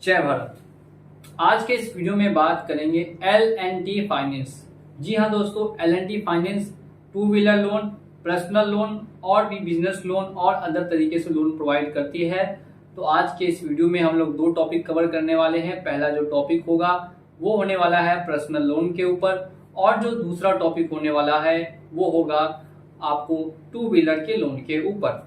जय भारत। आज के इस वीडियो में बात करेंगे L&T फाइनेंस। जी हाँ दोस्तों, L&T finance two wheeler loan, personal loan और भी बिजनेस लोन और अदर तरीके से लोन प्रोवाइड करती है। तो आज के इस वीडियो में हम लोग दो टॉपिक कवर करने वाले हैं। पहला जो टॉपिक होगा वो होने वाला है पर्सनल लोन के ऊपर, और जो दूसरा टॉपिक होने वाला है वो होगा आपको टू व्हीलर के लोन के ऊपर।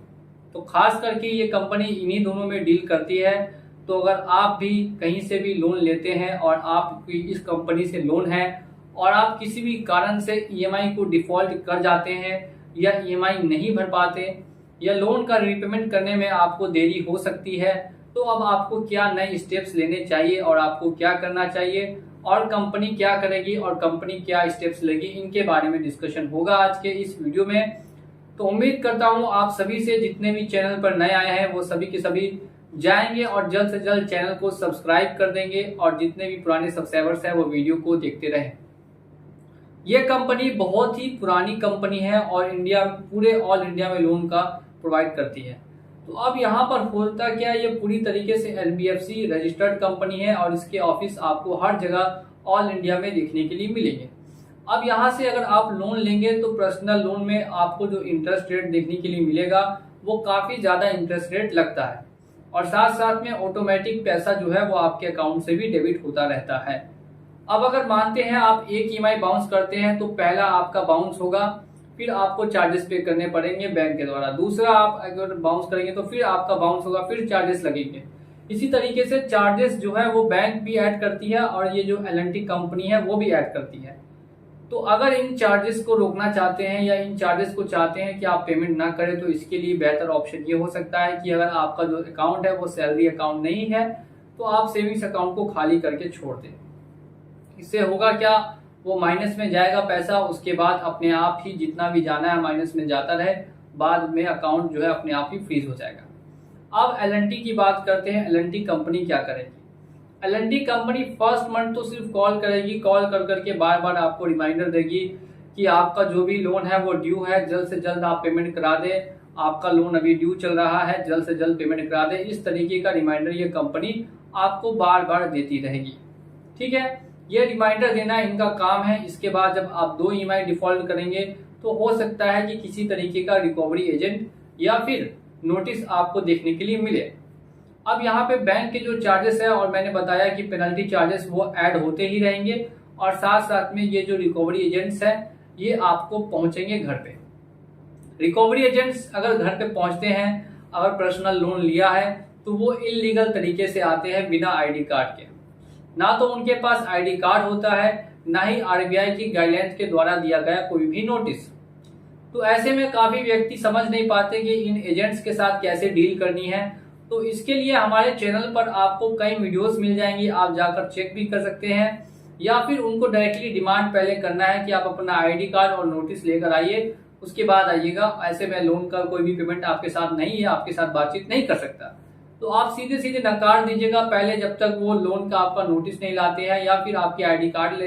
तो खास करके ये कंपनी इन्हीं दोनों में डील करती है। तो अगर आप भी कहीं से भी लोन लेते हैं और आपकी इस कंपनी से लोन है और आप किसी भी कारण से ईएमआई को डिफॉल्ट कर जाते हैं या ईएमआई नहीं भर पाते या लोन का रीपेमेंट करने में आपको देरी हो सकती है, तो अब आपको क्या नए स्टेप्स लेने चाहिए और आपको क्या करना चाहिए और कंपनी क्या करेगी और कंपनी क्या स्टेप्स लेगी, इनके बारे में डिस्कशन होगा आज के इस वीडियो में। तो उम्मीद करता हूं आप सभी से, जितने भी चैनल पर नए आए हैं वो सभी के सभी जाएंगे और जल्द से जल्द चैनल को सब्सक्राइब कर देंगे, और जितने भी पुराने सब्सक्राइबर्स हैं वो वीडियो को देखते रहें। यह कंपनी बहुत ही पुरानी कंपनी है और पूरे ऑल इंडिया में लोन का प्रोवाइड करती है। तो अब यहाँ पर होता क्या है, ये पूरी तरीके से एनबीएफसी रजिस्टर्ड कंपनी है और इसके ऑफिस आपको हर जगह ऑल इंडिया में देखने के लिए मिलेंगे। अब यहाँ से अगर आप लोन लेंगे तो पर्सनल लोन में आपको जो इंटरेस्ट रेट देखने के लिए मिलेगा वो काफी ज्यादा इंटरेस्ट रेट लगता है, और साथ साथ में ऑटोमेटिक पैसा जो है वो आपके अकाउंट से भी डेबिट होता रहता है। अब अगर मानते हैं आप एक ईएमआई बाउंस करते हैं तो पहला आपका बाउंस होगा, फिर आपको चार्जेस पे करने पड़ेंगे बैंक के द्वारा। दूसरा आप अगर बाउंस करेंगे तो फिर आपका बाउंस होगा, फिर चार्जेस लगेंगे। इसी तरीके से चार्जेस जो है वो बैंक भी ऐड करती है और ये जो L&T कंपनी है वो भी ऐड करती है। तो अगर इन चार्जेस को रोकना चाहते हैं या इन चार्जेस को चाहते हैं कि आप पेमेंट ना करें, तो इसके लिए बेहतर ऑप्शन ये हो सकता है कि अगर आपका जो अकाउंट है वो सैलरी अकाउंट नहीं है तो आप सेविंग्स अकाउंट को खाली करके छोड़ दें। इससे होगा क्या, वो माइनस में जाएगा पैसा, उसके बाद अपने आप ही जितना भी जाना है माइनस में जाता रहे, बाद में अकाउंट जो है अपने आप ही फ्रीज हो जाएगा। अब L&T की बात करते हैं। L&T कंपनी क्या करेगी? L&T कंपनी फर्स्ट मंथ तो सिर्फ कॉल करेगी, कॉल कर करके बार बार आपको रिमाइंडर देगी कि आपका जो भी लोन है वो ड्यू है, जल्द से जल्द आप पेमेंट करा दे, आपका लोन अभी ड्यू चल रहा है, जल्द से जल्द पेमेंट करा दे। इस तरीके का रिमाइंडर ये कंपनी आपको बार बार देती रहेगी। ठीक है, ये रिमाइंडर देना इनका काम है। इसके बाद जब आप 2 ईएमआई डिफॉल्ट करेंगे तो हो सकता है कि किसी तरीके का रिकवरी एजेंट या फिर नोटिस आपको देखने के लिए मिले। अब यहाँ पे बैंक के जो चार्जेस है, और मैंने बताया कि पेनल्टी चार्जेस वो ऐड होते ही रहेंगे, और साथ साथ में ये जो रिकवरी एजेंट्स हैं ये आपको पहुंचेंगे घर पे। रिकवरी एजेंट्स अगर घर पे पहुंचते हैं, अगर पर्सनल लोन लिया है तो वो इलीगल तरीके से आते हैं बिना आईडी कार्ड के। ना तो उनके पास आईडी कार्ड होता है, ना ही आरबीआई की गाइडलाइंस के द्वारा दिया गया कोई भी नोटिस। तो ऐसे में काफी व्यक्ति समझ नहीं पाते कि इन एजेंट्स के साथ कैसे डील करनी है। तो इसके लिए हमारे चैनल पर आपको कई वीडियोस मिल जाएंगी, आप जाकर चेक भी कर सकते हैं, या फिर उनको डायरेक्टली डिमांड पहले करना है कि आप अपना आईडी कार्ड और नोटिस लेकर आइए, उसके बाद आइएगा। ऐसे में लोन का कोई भी पेमेंट आपके साथ नहीं है, आपके साथ बातचीत नहीं कर सकता। तो आप सीधे सीधे नकार दीजिएगा पहले, जब तक वो लोन का आपका नोटिस नहीं लाते हैं या फिर आपकी आईडी कार्ड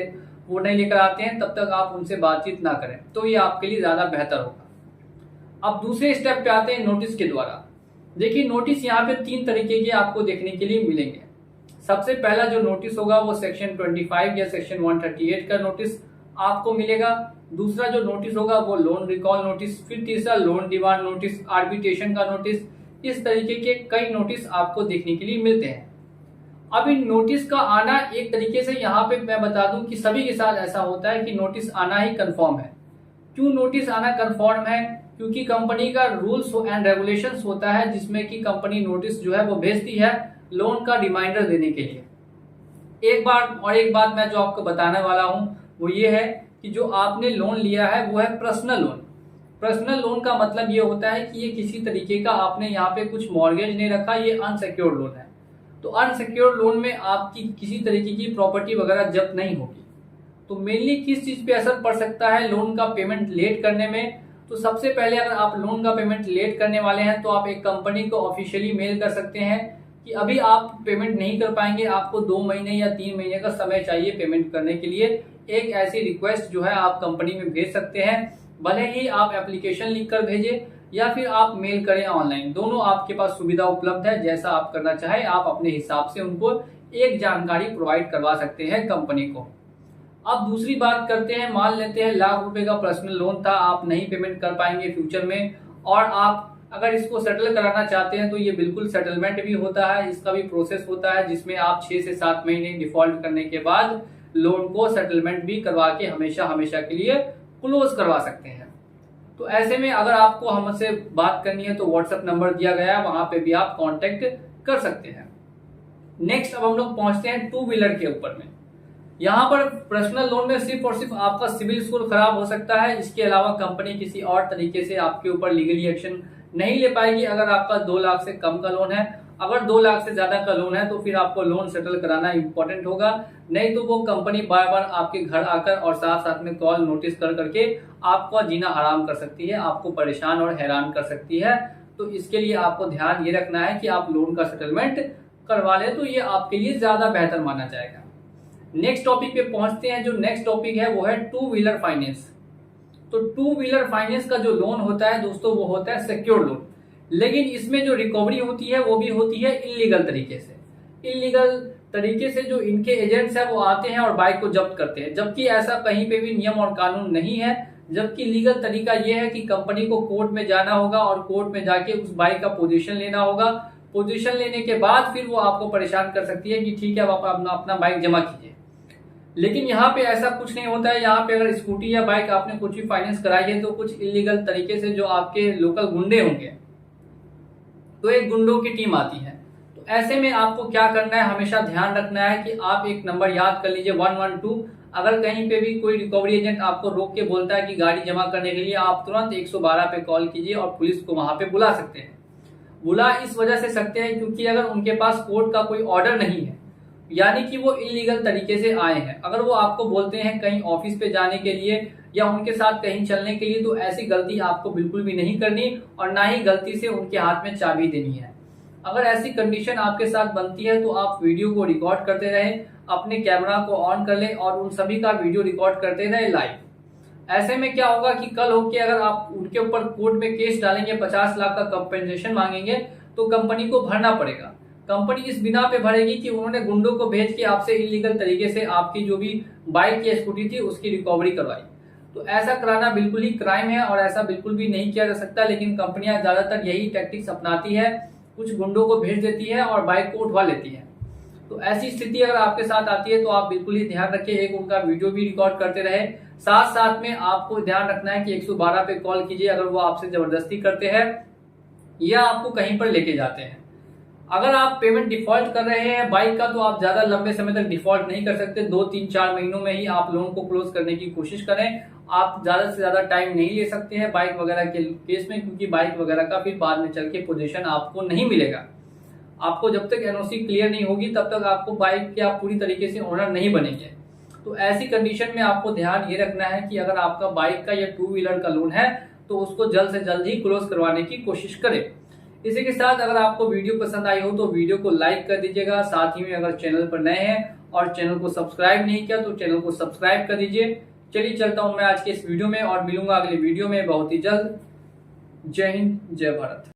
वो नहीं लेकर आते हैं, तब तक आप उनसे बातचीत ना करें, तो ये आपके लिए ज्यादा बेहतर होगा। अब दूसरे स्टेप पे आते हैं नोटिस के द्वारा। देखिए, नोटिस यहाँ पे 3 तरीके के आपको देखने के लिए मिलेंगे। सबसे पहला जो नोटिस होगा वो सेक्शन 25 या सेक्शन 138 का नोटिस आपको मिलेगा। दूसरा जो नोटिस होगा वो लोन रिकॉल नोटिस, फिर तीसरा लोन डिमांड नोटिस, आर्बिट्रेशन का नोटिस। इस तरीके के कई नोटिस आपको देखने के लिए मिलते हैं। अब इन नोटिस का आना एक तरीके से, यहाँ पे मैं बता दूं कि सभी के साथ ऐसा होता है कि नोटिस आना ही कंफर्म है। क्यों नोटिस आना कंफर्म है? क्योंकि कंपनी का रूल्स एंड रेगुलेशंस होता है जिसमें कि कंपनी नोटिस जो है वो भेजती है लोन का रिमाइंडर देने के लिए। एक बात मैं जो आपको बताने वाला हूं वो ये है कि जो आपने लोन लिया है वो है पर्सनल लोन। पर्सनल लोन का मतलब ये होता है कि ये किसी तरीके का आपने यहाँ पे कुछ मॉर्गेज नहीं रखा, ये अनसिक्योर्ड लोन है। तो अनसिक्योर्ड लोन में आपकी किसी तरीके की प्रॉपर्टी वगैरह जब्त नहीं होगी। तो मेनली किस चीज पे असर पड़ सकता है लोन का पेमेंट लेट करने में? तो सबसे पहले अगर आप लोन का पेमेंट लेट करने वाले हैं तो आप एक कंपनी को ऑफिशियली मेल कर सकते हैं कि अभी आप पेमेंट नहीं कर पाएंगे, आपको 2 महीने या 3 महीने का समय चाहिए पेमेंट करने के लिए। एक ऐसी रिक्वेस्ट जो है आप कंपनी में भेज सकते हैं। भले ही आप एप्लीकेशन लिख कर भेजें या फिर आप मेल करें ऑनलाइन, दोनों आपके पास सुविधा उपलब्ध है। जैसा आप करना चाहे आप अपने हिसाब से उनको एक जानकारी प्रोवाइड करवा सकते हैं कंपनी को। अब दूसरी बात करते हैं, मान लेते हैं लाख रुपए का पर्सनल लोन था, आप नहीं पेमेंट कर पाएंगे फ्यूचर में, और आप अगर इसको सेटल कराना चाहते हैं तो ये बिल्कुल सेटलमेंट भी होता है, इसका भी प्रोसेस होता है जिसमें आप 6 से 7 महीने डिफॉल्ट करने के बाद लोन को सेटलमेंट भी करवा के हमेशा हमेशा के लिए क्लोज करवा सकते हैं। तो ऐसे में अगर आपको हमसे बात करनी है तो व्हाट्सएप नंबर दिया गया है, वहां पे भी आप कांटेक्ट कर सकते हैं। नेक्स्ट अब हम लोग पहुंचते हैं टू व्हीलर के ऊपर में। यहाँ पर पर्सनल लोन में सिर्फ और सिर्फ आपका सिविल स्कोर खराब हो सकता है, इसके अलावा कंपनी किसी और तरीके से आपके ऊपर लीगली एक्शन नहीं ले पाएगी। अगर आपका 2 लाख से कम का लोन है, अगर 2 लाख से ज्यादा का लोन है तो फिर आपको लोन सेटल कराना इंपॉर्टेंट होगा, नहीं तो वो कंपनी बार बार आपके घर आकर और साथ साथ में कॉल नोटिस कर करके आपका जीना हराम कर सकती है, आपको परेशान और हैरान कर सकती है। तो इसके लिए आपको ध्यान ये रखना है कि आप लोन का सेटलमेंट करवा ले, तो ये आपके लिए ज्यादा बेहतर माना जाएगा। नेक्स्ट टॉपिक पे पहुंचते हैं। जो नेक्स्ट टॉपिक है वो है टू व्हीलर फाइनेंस। तो टू व्हीलर फाइनेंस का जो लोन होता है दोस्तों वो होता है सिक्योर लोन, लेकिन इसमें जो रिकवरी होती है वो भी होती है इलीगल तरीके से। इलीगल तरीके से जो इनके एजेंट्स है वो आते हैं और बाइक को जब्त करते हैं, जबकि ऐसा कहीं पे भी नियम और कानून नहीं है। जबकि लीगल तरीका ये है कि कंपनी को कोर्ट में जाना होगा और कोर्ट में जाके उस बाइक का पोजीशन लेना होगा। पोजीशन लेने के बाद फिर वो आपको परेशान कर सकती है कि ठीक है आप अपना बाइक जमा कीजिए, लेकिन यहाँ पे ऐसा कुछ नहीं होता है। यहाँ पे अगर स्कूटी या बाइक आपने कुछ भी फाइनेंस कराई है तो कुछ इलीगल तरीके से जो आपके लोकल गुंडे होंगे, तो एक गुंडों की टीम आती है। तो ऐसे में आपको क्या करना है, हमेशा ध्यान रखना है कि आप एक नंबर याद कर लीजिए 112। अगर कहीं पे भी कोई रिकवरी एजेंट आपको रोक के बोलता है कि गाड़ी जमा करने के लिए, आप तुरंत 112 पे कॉल कीजिए और पुलिस को वहां पे बुला सकते हैं। बुला इस वजह से सकते हैं क्योंकि अगर उनके पास कोर्ट का कोई ऑर्डर नहीं है, यानी कि वो इलीगल तरीके से आए हैं, अगर वो आपको बोलते हैं कहीं ऑफिस पे जाने के लिए या उनके साथ कहीं चलने के लिए, तो ऐसी गलती आपको बिल्कुल भी नहीं करनी और ना ही गलती से उनके हाथ में चाबी देनी है। अगर ऐसी कंडीशन आपके साथ बनती है तो आप वीडियो को रिकॉर्ड करते रहें, अपने कैमरा को ऑन कर लें और उन सभी का वीडियो रिकॉर्ड करते रहें लाइव। ऐसे में क्या होगा कि कल होके अगर आप उनके ऊपर कोर्ट में केस डालेंगे, 50 लाख का कंपेंसेशन मांगेंगे, तो कंपनी को भरना पड़ेगा। कंपनी इस बिना पे भरेगी कि उन्होंने गुंडों को भेज के आपसे इलीगल तरीके से आपकी जो भी बाइक या स्कूटी थी उसकी रिकवरी करवाई। तो ऐसा कराना बिल्कुल ही क्राइम है और ऐसा बिल्कुल भी नहीं किया जा सकता, लेकिन कंपनियां ज्यादातर यही टैक्टिक्स अपनाती है, कुछ गुंडों को भेज देती है और बाइक को उठवा लेती है। तो ऐसी स्थिति अगर आपके साथ आती है तो आप बिल्कुल ही ध्यान रखिए, एक उनका वीडियो भी रिकॉर्ड करते रहे, साथ साथ में आपको ध्यान रखना है कि 112 पे कॉल कीजिए अगर वो आपसे जबरदस्ती करते हैं या आपको कहीं पर लेके जाते हैं। अगर आप पेमेंट डिफॉल्ट कर रहे हैं बाइक का, तो आप ज्यादा लंबे समय तक डिफॉल्ट नहीं कर सकते, 2-3-4 महीनों में ही आप लोन को क्लोज करने की कोशिश करें। आप ज्यादा से ज्यादा टाइम नहीं ले सकते हैं बाइक वगैरह के केस में, क्योंकि बाइक वगैरह का फिर बाद में चल के पोजीशन आपको नहीं मिलेगा। आपको जब तक एनओसी क्लियर नहीं होगी तब तक आपको बाइक के आप पूरी तरीके से ओनर नहीं बनेंगे। तो ऐसी कंडीशन में आपको ध्यान ये रखना है कि अगर आपका बाइक का या टू व्हीलर का लोन है तो उसको जल्द से जल्द ही क्लोज करवाने की कोशिश करें। इसी के साथ अगर आपको वीडियो पसंद आई हो तो वीडियो को लाइक कर दीजिएगा, साथ ही में अगर चैनल पर नए हैं और चैनल को सब्सक्राइब नहीं किया तो चैनल को सब्सक्राइब कर दीजिए। चलिए चलता हूं मैं आज के इस वीडियो में और मिलूंगा अगले वीडियो में बहुत ही जल्द। जय हिंद, जय भारत।